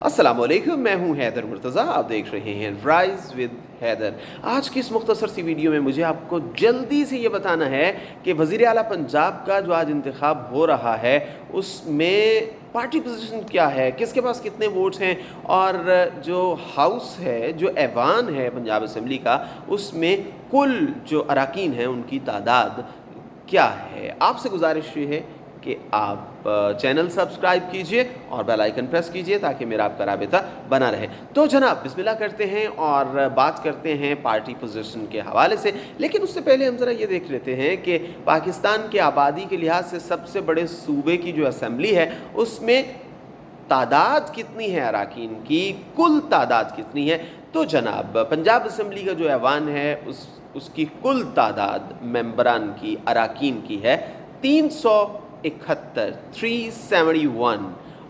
अस्सलामुअलैकुम, मैं हूं हैदर मुर्तज़ा। आप देख रहे हैं राइज़ विद हैदर। आज की इस मुख्तसर सी वीडियो में मुझे आपको जल्दी से ये बताना है कि वज़ीर आला पंजाब का जो आज इंतखाब हो रहा है उसमें पार्टी पोजीशन क्या है, किसके पास कितने वोट्स हैं, और जो हाउस है, जो ऐवान है पंजाब असम्बली का, उसमें कुल जो अरकान हैं उनकी तादाद क्या है। आपसे गुजारिश ये है कि आप चैनल सब्सक्राइब कीजिए और बेल आइकन प्रेस कीजिए ताकि मेरा आपका राबिता बना रहे। तो जनाब बिस्मिल्लाह करते हैं और बात करते हैं पार्टी पोजीशन के हवाले से। लेकिन उससे पहले हम ज़रा ये देख लेते हैं कि पाकिस्तान की आबादी के लिहाज से सबसे बड़े सूबे की जो असम्बली है उसमें तादाद कितनी है अरकान की, कुल तादाद कितनी है। तो जनाब पंजाब असम्बली का जो ऐवान है उसकी कुल तादाद मेंबरान की, अरकान की है 371।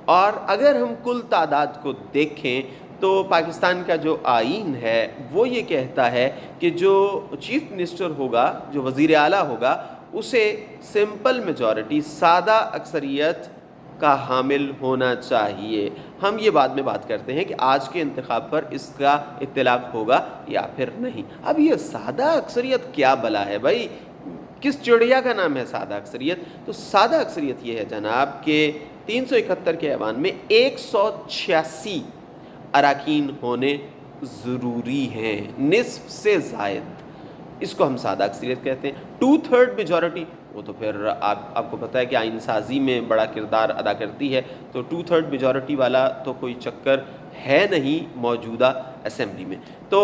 और अगर हम कुल तादाद को देखें तो पाकिस्तान का जो आईन है वो ये कहता है कि जो चीफ मिनिस्टर होगा, जो वज़ीर आला होगा, उसे सिंपल मेजॉरिटी, सादा अक्सरियत का हामिल होना चाहिए। हम ये बाद में बात करते हैं कि आज के इंतखाब पर इसका इत्तिलाफ़ होगा या फिर नहीं। अब ये सादा अक्सरियत क्या बला है भाई, किस चिड़िया का नाम है सादा अक्सरियत? तो सादा अक्सरियत ये है जनाब कि 371 के ऐवान में 186 अरकान होने ज़रूरी हैं, निस्फ से ज़ायद। इसको हम सादा अक्सरियत कहते हैं। 2/3 मेजॉरिटी, वो तो फिर आपको पता है कि आइन साजी में बड़ा किरदार अदा करती है, तो 2/3 मेजॉरिटी वाला तो कोई चक्कर है नहीं मौजूदा असम्बली में। तो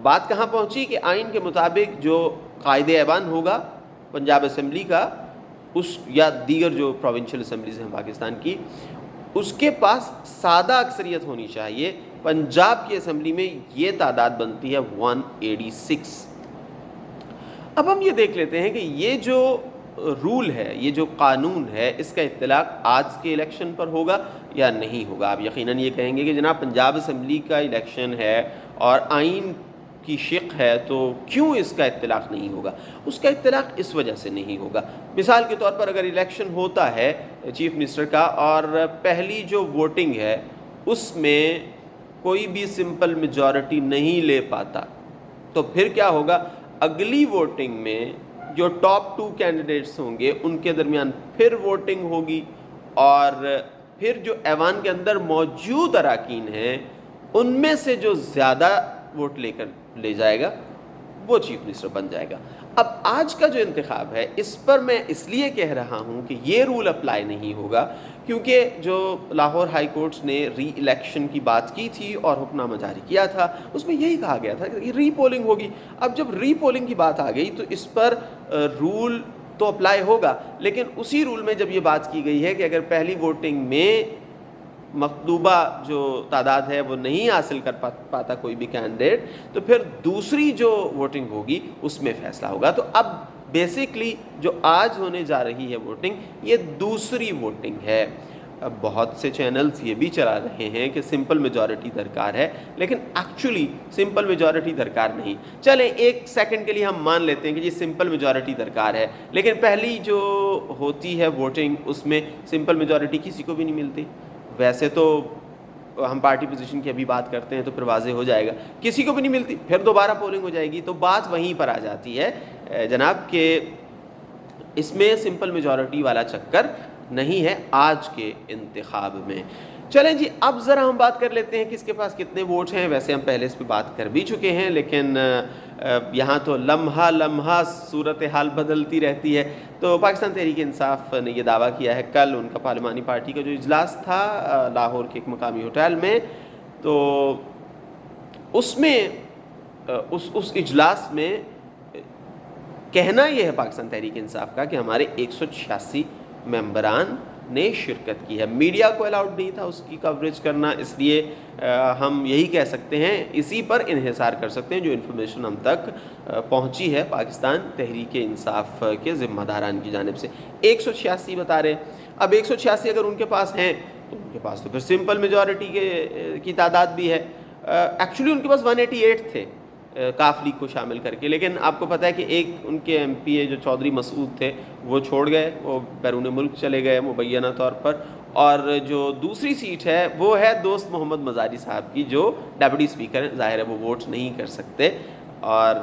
बात कहाँ पहुँची कि आइन के मुताबिक जो कायदे ऐवान होगा पंजाब असम्बली का, उस या दीगर जो प्रोविंशियल असम्बलीज़ हैं पाकिस्तान की, उसके पास सादा अक्सरियत होनी चाहिए। पंजाब की असम्बली में ये तादाद बनती है 186। अब हम ये देख लेते हैं कि ये जो रूल है, ये जो कानून है, इसका इत्तलाक आज के इलेक्शन पर होगा या नहीं होगा। आप यकीनन ये कहेंगे कि जनाब पंजाब असम्बली का इलेक्शन है और आइन की शिक है, तो क्यों इसका इत्तलाक नहीं होगा? उसका इत्तलाक इस वजह से नहीं होगा। मिसाल के तौर पर अगर इलेक्शन होता है चीफ मिनिस्टर का और पहली जो वोटिंग है उसमें कोई भी सिंपल मेजॉरिटी नहीं ले पाता, तो फिर क्या होगा? अगली वोटिंग में जो टॉप 2 कैंडिडेट्स होंगे उनके दरमियान फिर वोटिंग होगी और फिर जो ऐवान के अंदर मौजूद अरकान हैं उनमें से जो ज़्यादा वोट लेकर ले जाएगा वो चीफ मिनिस्टर बन जाएगा। अब आज का जो इंतखाब है इस पर मैं इसलिए कह रहा हूँ कि ये रूल अप्लाई नहीं होगा क्योंकि जो लाहौर हाई कोर्ट ने री इलेक्शन की बात की थी और हुक्मनामा जारी किया था, उसमें यही कहा गया था कि री पोलिंग होगी। अब जब री पोलिंग की बात आ गई तो इस पर रूल तो अप्लाई होगा, लेकिन उसी रूल में जब ये बात की गई है कि अगर पहली वोटिंग में मतलूबा जो तादाद है वो नहीं हासिल कर पाता कोई भी कैंडिडेट, तो फिर दूसरी जो वोटिंग होगी उसमें फ़ैसला होगा। तो अब बेसिकली जो आज होने जा रही है वोटिंग, ये दूसरी वोटिंग है। अब बहुत से चैनल्स ये भी चला रहे हैं कि सिंपल मेजॉरिटी दरकार है, लेकिन एक्चुअली सिंपल मेजॉरिटी दरकार नहीं। चलें एक सेकंड के लिए हम मान लेते हैं कि ये सिंपल मेजॉरिटी दरकार है, लेकिन पहली जो होती है वोटिंग उसमें सिंपल मेजॉरिटी किसी को भी नहीं मिलती। वैसे तो हम पार्टी पोजीशन की अभी बात करते हैं तो फिर वाज़े हो जाएगा, किसी को भी नहीं मिलती, फिर दोबारा पोलिंग हो जाएगी। तो बात वहीं पर आ जाती है जनाब कि इसमें सिंपल मेजॉरिटी वाला चक्कर नहीं है आज के इंतखाब में। चलें जी, अब ज़रा हम बात कर लेते हैं कि इसके पास कितने वोट हैं। वैसे हम पहले इस पर बात कर भी चुके हैं, लेकिन यहाँ तो लम्हा लम्हा सूरत हाल बदलती रहती है। तो पाकिस्तान तहरीक इंसाफ ने यह दावा किया है, कल उनका पार्लिमानी पार्टी का जो इजलास था लाहौर के एक मकामी होटल में, तो उसमें उस इजलास में कहना यह है पाकिस्तान तहरीक इंसाफ का कि हमारे 186 मेंबरान ने शिरकत की है। मीडिया को अलाउड नहीं था उसकी कवरेज करना, इसलिए हम यही कह सकते हैं, इसी पर इन्हिसार कर सकते हैं जो इन्फॉर्मेशन हम तक पहुंची है पाकिस्तान तहरीक इंसाफ के ज़िम्मेदारान की जानिब से। 186 बता रहे हैं। अब 186 अगर उनके पास हैं तो उनके पास तो फिर सिंपल मेजॉरिटी की तादाद भी है। एक्चुअली उनके पास 188 थे काफ लीग को शामिल करके, लेकिन आपको पता है कि एक उनके एमपीए जो चौधरी मसूद थे वो छोड़ गए, वो बैरून मुल्क चले गए मुबैना तौर पर, اور جو دوسری سیٹ ہے وہ ہے دوست محمد مزاری صاحب کی، جو ڈپٹی اسپیکر ہیں، ظاہر ہے وہ ووٹ نہیں کر سکتے، اور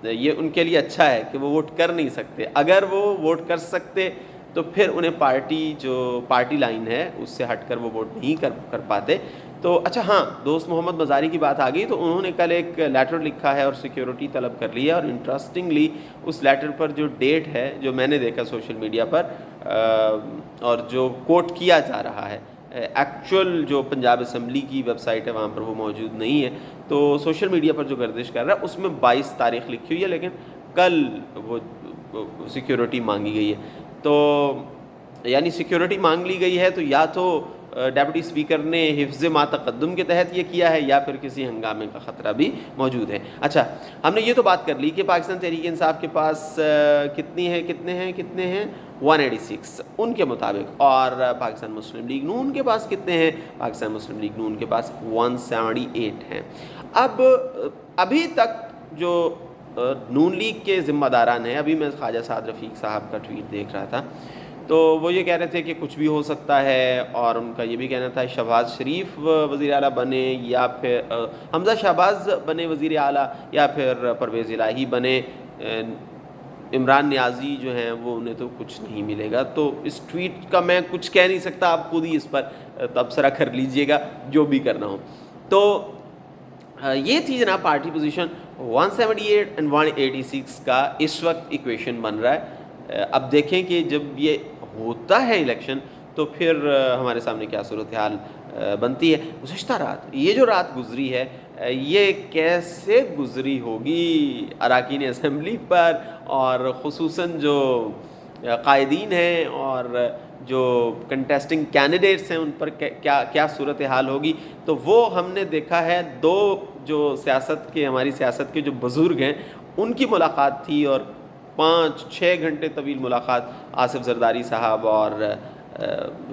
یہ ان کے لیے اچھا ہے کہ وہ ووٹ کر نہیں سکتے۔ اگر وہ ووٹ کر سکتے تو پھر انہیں پارٹی لائن ہے اس سے ہٹ کر وہ ووٹ نہیں کر پاتے۔ تو اچھا ہاں، دوست محمد مزاری کی بات آ گئی تو انہوں نے کل ایک لیٹر لکھا ہے اور سیکیورٹی طلب کر لی ہے، اور انٹرسٹنگلی اس لیٹر پر جو ڈیٹ ہے جو میں نے دیکھا سوشل میڈیا پر اور جو کوٹ کیا جا رہا ہے، ایکچوئل جو پنجاب اسمبلی کی ویب سائٹ ہے وہاں پر وہ موجود نہیں ہے، تو سوشل میڈیا پر جو گردش کر رہا ہے اس میں 22 تاریخ لکھی ہوئی ہے، لیکن کل وہ سیکیورٹی مانگی گئی ہے۔ تو یعنی سیکیورٹی مانگ لی گئی ہے تو یا تو ڈیپٹی اسپیکر نے حفظ ما تقدم کے تحت یہ کیا ہے، یا پھر کسی ہنگامے کا خطرہ بھی موجود ہے۔ اچھا، ہم نے یہ تو بات کر لی کہ پاکستان تحریک انصاف کے پاس کتنے ہیں 186 ان کے مطابق، اور پاکستان مسلم لیگ نون کے پاس کتنے ہیں؟ پاکستان مسلم لیگ نون کے پاس 178 ہیں۔ ابھی تک جو نون لیگ کے ذمہ داران ہیں، ابھی میں خواجہ سعد رفیق صاحب کا ٹویٹ دیکھ رہا تھا، تو وہ یہ کہہ رہے تھے کہ کچھ بھی ہو سکتا ہے، اور ان کا یہ بھی کہنا تھا شہباز شریف وزیر اعلیٰ بنے، یا پھر حمزہ شہباز بنے وزیر اعلیٰ، یا پھر پرویز الہی بنے، عمران نیازی جو ہیں وہ انہیں تو کچھ نہیں ملے گا۔ تو اس ٹویٹ کا میں کچھ کہہ نہیں سکتا، آپ خود ہی اس پر تبصرہ کر لیجئے گا جو بھی کرنا ہو۔ تو یہ تھی جناب پارٹی پوزیشن 178 اینڈ 186 کا اس وقت ایکویشن بن رہا ہے۔ اب دیکھیں کہ جب یہ ہوتا ہے الیکشن تو پھر ہمارے سامنے کیا صورتحال بنتی ہے۔ گزشتہ رات، یہ جو رات گزری ہے، یہ کیسے گزری ہوگی اراکین اسمبلی پر، اور خصوصاً جو قائدین ہیں اور جو کنٹیسٹنگ کینڈیڈیٹس ہیں ان پر کیا صورتحال ہوگی۔ تو وہ ہم نے دیکھا ہے، دو جو ہماری سیاست کے جو بزرگ ہیں ان کی ملاقات تھی، اور 5-6 گھنٹے طویل ملاقات آصف زرداری صاحب اور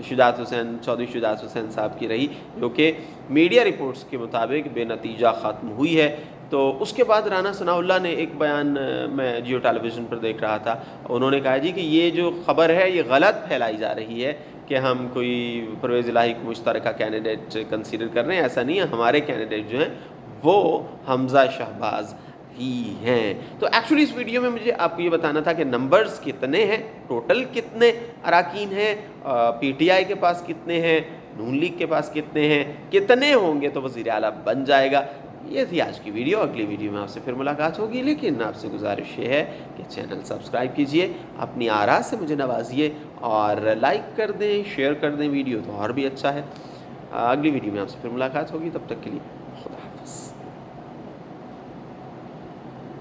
چودھری شجاعت حسین صاحب کی رہی، جو کہ میڈیا رپورٹس کے مطابق بے نتیجہ ختم ہوئی ہے۔ تو اس کے بعد رانا ثناء اللہ نے ایک بیان میں جیو ٹیلی ویژن پر دیکھ رہا تھا، انہوں نے کہا جی کہ یہ جو خبر ہے یہ غلط پھیلائی جا رہی ہے کہ ہم کوئی پرویز الہی کو مشترکہ کینڈیڈیٹ کنسیڈر کر رہے ہیں، ایسا نہیں ہے، ہمارے کینڈیڈیٹ جو ہیں وہ حمزہ شہباز ہی ہیں۔ تو ایکچولی اس ویڈیو میں مجھے آپ کو یہ بتانا تھا کہ نمبرز کتنے ہیں، ٹوٹل کتنے اراکین ہیں، پی ٹی آئی کے پاس کتنے ہیں، نون لیگ کے پاس کتنے ہیں، کتنے ہوں گے تو وزیر اعلیٰ بن جائے گا۔ یہ تھی آج کی ویڈیو، اگلی ویڈیو میں آپ سے پھر ملاقات ہوگی، لیکن آپ سے گزارش یہ ہے کہ چینل سبسکرائب کیجئے، اپنی آراء سے مجھے نوازیے، اور لائک کر دیں، شیئر کر دیں ویڈیو تو اور بھی اچھا ہے۔ اگلی ویڈیو میں آپ سے پھر ملاقات ہوگی، تب تک کے لیے خدا حافظ۔